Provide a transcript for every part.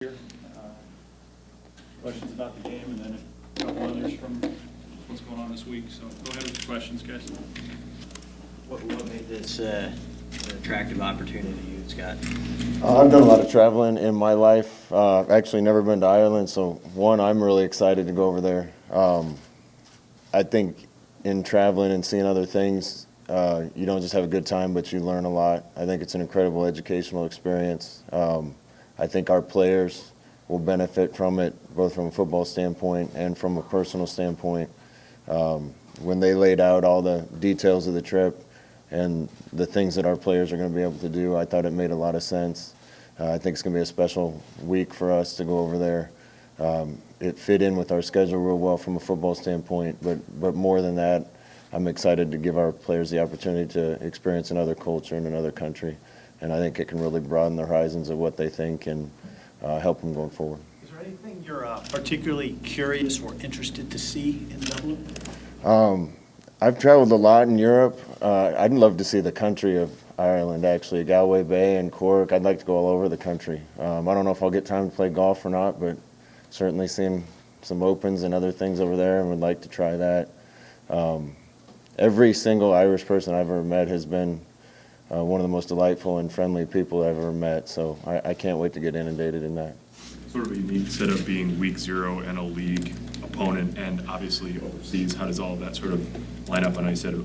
here. Questions about the game, and then a couple others from what's going on this week. So go ahead with the questions, guys. What made this an attractive opportunity to you, Scott? I've done a lot of traveling in my life. Actually, never been to Ireland, so one, I'm really excited to go over there. I think in traveling and seeing other things, you don't just have a good time, but you learn a lot. I think it's an incredible educational experience. I think our players will benefit from it, both from a football standpoint and from a personal standpoint. When they laid out all the details of the trip and the things that our players are going to be able to do, I thought it made a lot of sense. I think it's going to be a special week for us to go over there. It fit in with our schedule real well from a football standpoint, but more than that, I'm excited to give our players the opportunity to experience another culture in another country, and I think it can really broaden the horizons of what they think and help them going forward. Is there anything you're particularly curious or interested to see in Dublin? I've traveled a lot in Europe. I'd love to see the country of Ireland, actually, Galway Bay and Cork. I'd like to go all over the country. I don't know if I'll get time to play golf or not, but certainly seeing some opens and other things over there, and would like to try that. Every single Irish person I've ever met has been one of the most delightful and friendly people I've ever met, so I can't wait to get inundated in that. Sort of a unique setup being week 0 and a league opponent, and obviously overseas. How does all of that sort of line up? I know you said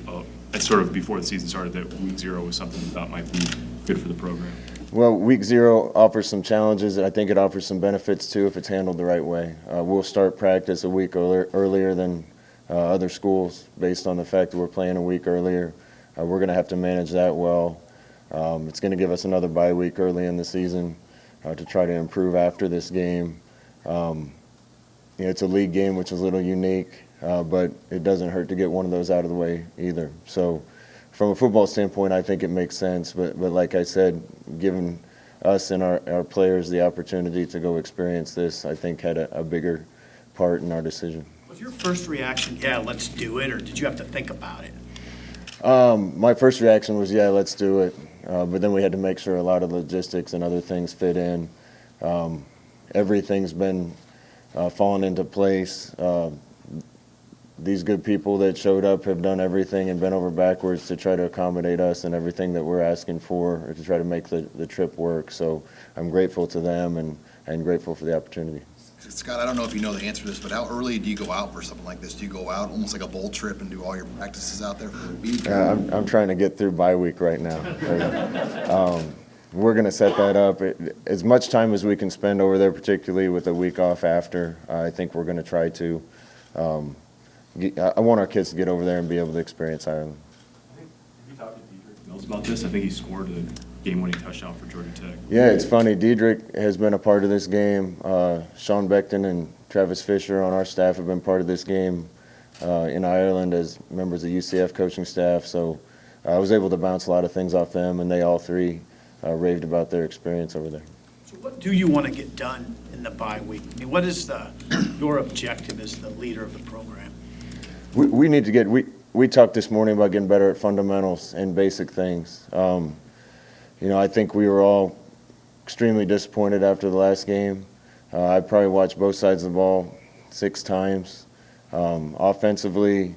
it's sort of before the season started that week 0 was something you thought might be good for the program. Well, week 0 offers some challenges, and I think it offers some benefits too if it's handled the right way. We'll start practice a week earlier than other schools based on the fact that we're playing a week earlier. We're going to have to manage that well. It's going to give us another bye week early in the season to try to improve after this game. It's a league game, which is a little unique, but it doesn't hurt to get one of those out of the way either. So from a football standpoint, I think it makes sense. But like I said, giving us and our players the opportunity to go experience this, I think had a bigger part in our decision. Was your first reaction, yeah, let's do it, or did you have to think about it? My first reaction was, yeah, let's do it. But then we had to make sure a lot of logistics and other things fit in. Everything's been fallen into place. These good people that showed up have done everything and bent over backwards to try to accommodate us and everything that we're asking for, or to try to make the trip work. So I'm grateful to them and grateful for the opportunity. Scott, I don't know if you know the answer to this, but how early do you go out for something like this? Do you go out almost like a bowl trip and do all your practices out there for a week? I'm trying to get through bye week right now. We're going to set that up. As much time as we can spend over there, particularly with a week off after, I think we're going to try to. I want our kids to get over there and be able to experience Ireland. Have you talked to Diedrich Mills about this? I think he scored a game-winning touchdown for Georgia Tech. Yeah, it's funny. Diedrich has been a part of this game. Sean Beckton and Travis Fisher on our staff have been part of this game in Ireland as members of the UCF coaching staff. So I was able to bounce a lot of things off them, and they all three raved about their experience over there. So what do you want to get done in the bye week? I mean, what is your objective as the leader of the program? We need to get we talked this morning about getting better at fundamentals and basic things. I think we were all extremely disappointed after the last game. I probably watched both sides of the ball 6 times. Offensively,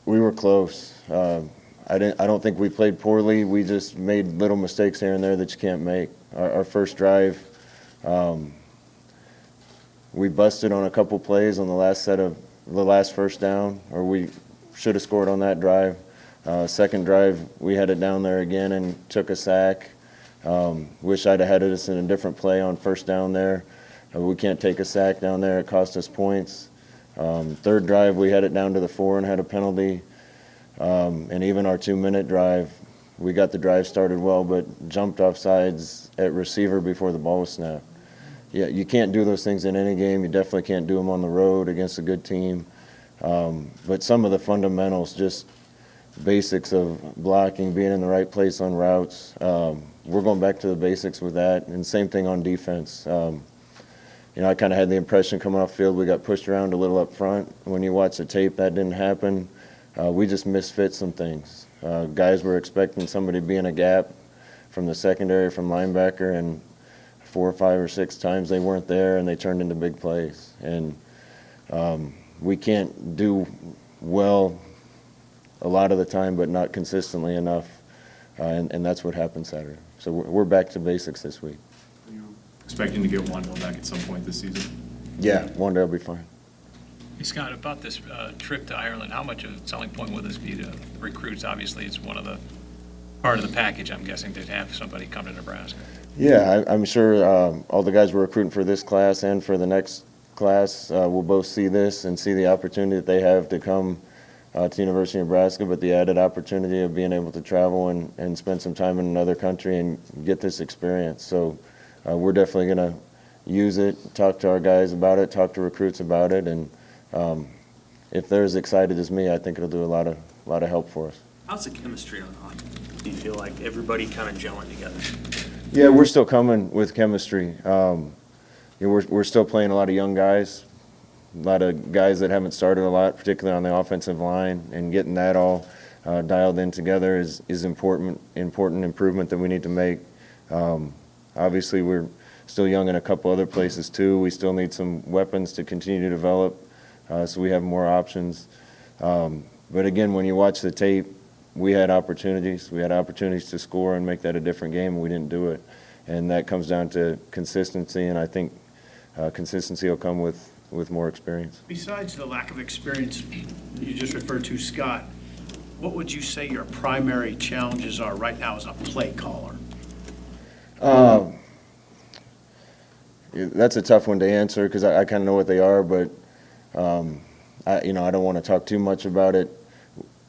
we were close. I don't think we played poorly. We just made little mistakes here and there that you can't make. Our first drive, we busted on a couple plays on the last first down, or we should have scored on that drive. Second drive, we had it down there again and took a sack. Wish I'd have had us in a different play on first down there. We can't take a sack down there. It cost us points. Third drive, we had it down to the 4 and had a penalty. And even our 2-minute drive, we got the drive started well, but jumped off sides at receiver before the ball was snapped. Yeah, you can't do those things in any game. You definitely can't do them on the road against a good team. But some of the fundamentals, just basics of blocking, being in the right place on routes, we're going back to the basics with that. And same thing on defense. I kind of had the impression coming off field we got pushed around a little up front. When you watch the tape, that didn't happen. We just misfit some things. Guys were expecting somebody to be in a gap from the secondary, from linebacker, and 4 or 5 or 6 times they weren't there and they turned into big plays. And we can't do well a lot of the time, but not consistently enough. And that's what happened Saturday. So we're back to basics this week. Are you expecting to get Wandale back at some point this season? Yeah, one day will be fine. Hey, Scott, about this trip to Ireland, how much of a selling point will this be to recruits? Obviously, it's one of the part of the package, I'm guessing, to have somebody come to Nebraska. Yeah, I'm sure all the guys we're recruiting for this class and for the next class will both see this and see the opportunity that they have to come to the University of Nebraska, but the added opportunity of being able to travel and spend some time in another country and get this experience. So we're definitely going to use it, talk to our guys about it, talk to recruits about it, and if they're as excited as me, I think it'll do a lot of help for us. How's the chemistry on? Do you feel like everybody kind of gelling together? Yeah, we're still coming with chemistry. We're still playing a lot of young guys, a lot of guys that haven't started a lot, particularly on the offensive line, and getting that all dialed in together is important improvement that we need to make. Obviously, we're still young in a couple other places too. We still need some weapons to continue to develop, so we have more options. But again, when you watch the tape, we had opportunities. We had opportunities to score and make that a different game, and we didn't do it. And that comes down to consistency, and I think consistency will come with more experience. Besides the lack of experience you just referred to, Scott, what would you say your primary challenges are right now as a play caller? That's a tough one to answer because I kind of know what they are, but I don't want to talk too much about it.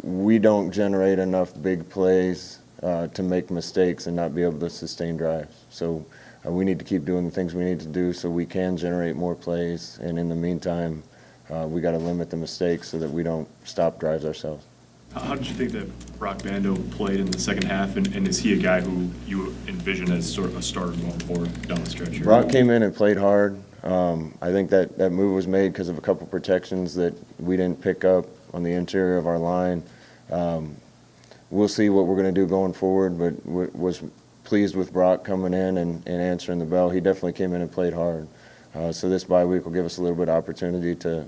We don't generate enough big plays to make mistakes and not be able to sustain drives. So we need to keep doing the things we need to do so we can generate more plays. And in the meantime, we got to limit the mistakes so that we don't stop drives ourselves. How did you think that Brock Bando played in the second half, and is he a guy who you envision as sort of a starter going forward down the stretch here? Brock came in and played hard. I think that move was made because of a couple protections that we didn't pick up on the interior of our line. We'll see what we're going to do going forward, but was pleased with Brock coming in and answering the bell. He definitely came in and played hard. So this bye week will give us a little bit of opportunity to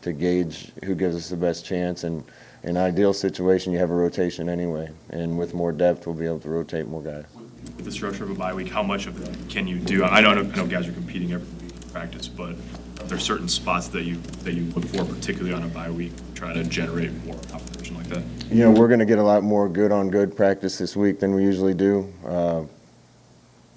gauge who gives us the best chance. And in an ideal situation, you have a rotation anyway. And with more depth, we'll be able to rotate more guys. With the structure of a bye week, how much of that can you do? I know guys are competing every week in practice, but are there certain spots that you look for, particularly on a bye week, to try to generate more competition like that? We're going to get a lot more good-on-good practice this week than we usually do.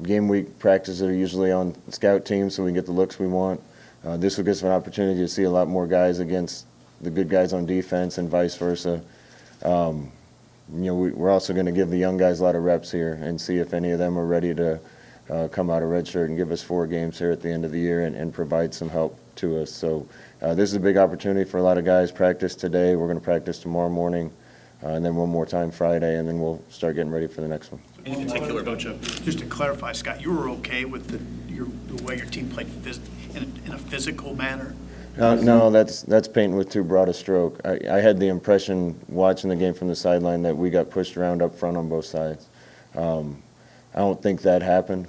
Game week practices are usually on scout teams, so we can get the looks we want. This will give us an opportunity to see a lot more guys against the good guys on defense and vice versa. We're also going to give the young guys a lot of reps here and see if any of them are ready to come out of redshirt and give us 4 games here at the end of the year and provide some help to us. So this is a big opportunity for a lot of guys. Practice today. We're going to practice tomorrow morning, and then one more time Friday, and then we'll start getting ready for the next one. Any particular Just to clarify, Scott, you were okay with the way your team played in a physical manner? No, that's painting with too broad a stroke. I had the impression watching the game from the sideline that we got pushed around up front on both sides. I don't think that happened.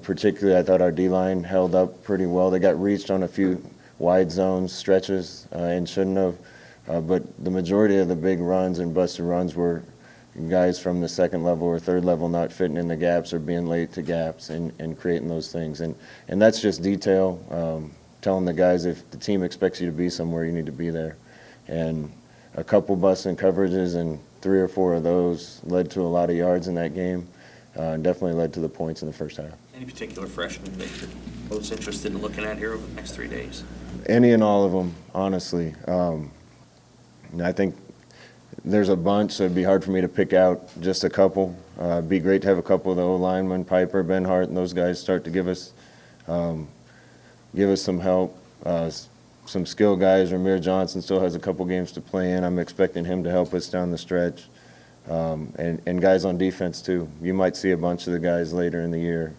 Particularly I thought our D-line held up pretty well. They got reached on a few wide zones, stretches, and shouldn't have. But the majority of the big runs and busted runs were guys from the second level or third level not fitting in the gaps or being late to gaps and creating those things. And that's just detail. Telling the guys if the team expects you to be somewhere, you need to be there. And a couple busting coverages and 3 or 4 of those led to a lot of yards in that game. Definitely led to the points in the first half. Any particular freshmen that you're most interested in looking at here over the next 3 days? Any and all of them, honestly. I think there's a bunch, so it'd be hard for me to pick out just a couple. It'd be great to have a couple of the O-linemen, Piper, Ben Hart, and those guys start to give us some help. Some skill guys. Ramir Johnson still has a couple games to play in. I'm expecting him to help us down the stretch. And guys on defense, too. You might see a bunch of the guys later in the year.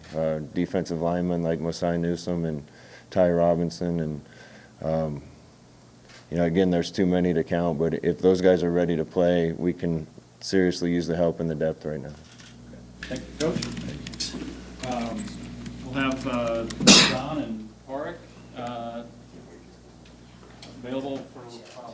Defensive linemen like Masai Newsome and Ty Robinson. And, again, there's too many to count. But if those guys are ready to play, we can seriously use the help and the depth right now. Thank you, Coach. We'll have John and Park available for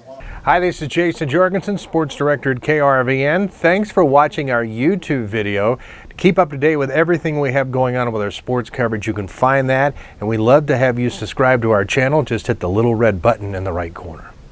one. Hi, this is Jason Jorgensen, Sports Director at KRVN. Thanks for watching our YouTube video. To keep up to date with everything we have going on with our sports coverage, you can find that, and we love to have you subscribe to our channel. Just hit the little red button in the right corner.